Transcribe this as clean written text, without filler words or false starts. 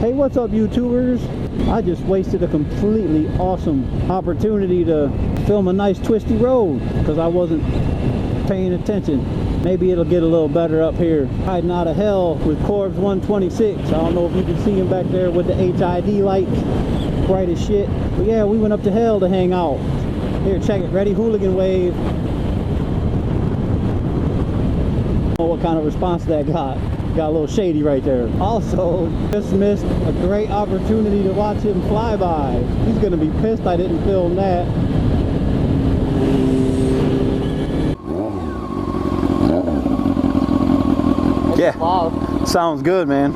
Hey, what's up, YouTubers? I just wasted a completely awesome opportunity to film a nice twisty road because I wasn't paying attention. Maybe it'll get a little better up here. Riding out of hell with Corbs 126. I don't know if you can see him back there with the HID lights. Bright as shit. But yeah, we went up to hell to hang out. Here, check it. Ready? Hooligan wave. Oh, what kind of response that got. Got a little shady right there. Also, just missed a great opportunity to watch him fly by. He's gonna be pissed I didn't film that. Yeah, sounds good, man.